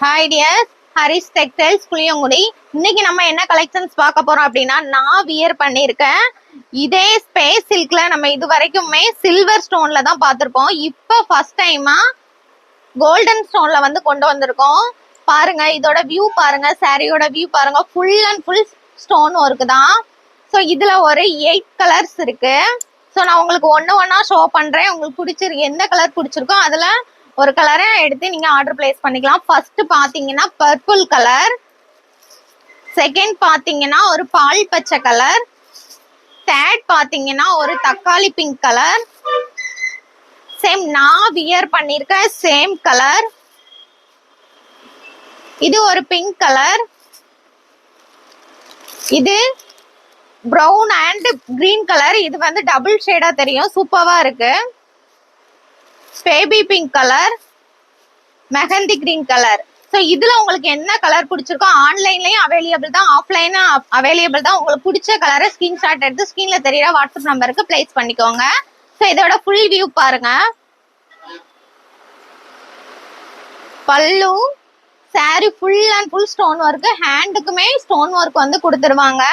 Hi dears, Haris textiles Puliyangudi. இன்னைக்கு நம்ம என்ன கலெக்ஷன்ஸ் பார்க்க போறோம் அப்படின்னா, நான் வியர் பண்ணியிருக்கேன். இதே ஸ்பேஸ் சில்க்ல நம்ம இது வரைக்குமே சில்வர் ஸ்டோன்ல தான் பார்த்துருப்போம். இப்போ ஃபர்ஸ்ட் டைமா கோல்டன் ஸ்டோன்ல வந்து கொண்டு வந்திருக்கோம். பாருங்க, இதோட வியூ பாருங்க, சாரியோட வியூ பாருங்க, full and full stone work தான். ஸோ இதுல ஒரு 8 கலர்ஸ் இருக்கு. ஸோ நான் உங்களுக்கு ஒன்னா ஷோ பண்றேன். உங்களுக்கு பிடிச்சிருக்கு, எந்த கலர் பிடிச்சிருக்கோ அதுல ஒரு கலரை எடுத்து நீங்க ஆர்டர் பிளேஸ் பண்ணிக்கலாம். ஃபர்ஸ்ட் பாத்தீங்கன்னா பர்பிள் கலர், செகண்ட் பாத்தீங்கன்னா ஒரு பால் பச்சை கலர், தேர்ட் பாத்தீங்கன்னா ஒரு தக்காளி பிங்க் கலர், சேம் நான் வியர் பண்ணிருக்க சேம் கலர். இது ஒரு பிங்க் கலர், இது பிரவுன் அண்ட் கிரீன் கலர். இது வந்து டபுள் ஷேடா தெரியும், சூப்பரா இருக்கு. Baby pink colour, mehndi green colour. So இதுல உங்களுக்கு என்ன கலர் பிடிச்சிருக்கோ ஆன்லைன்லயும் அவைலபிள் தான், ஆஃப்லைனும் அவைலபிள் தான். உங்களுக்கு பிடிச்ச கலரை ஸ்கிரீன்ஷாட் எடுத்து ஸ்கிரீன்ல தெரியற வாட்ஸ்அப் நம்பருக்கு பிளேஸ் பண்ணிக்கோங்க. ஸோ இதோட ஃபுல் வியூ பாருங்க. பல்லு, sari full and full stone work, ஹேண்டுக்குமே ஸ்டோன் ஒர்க் வந்து கொடுத்துருவாங்க.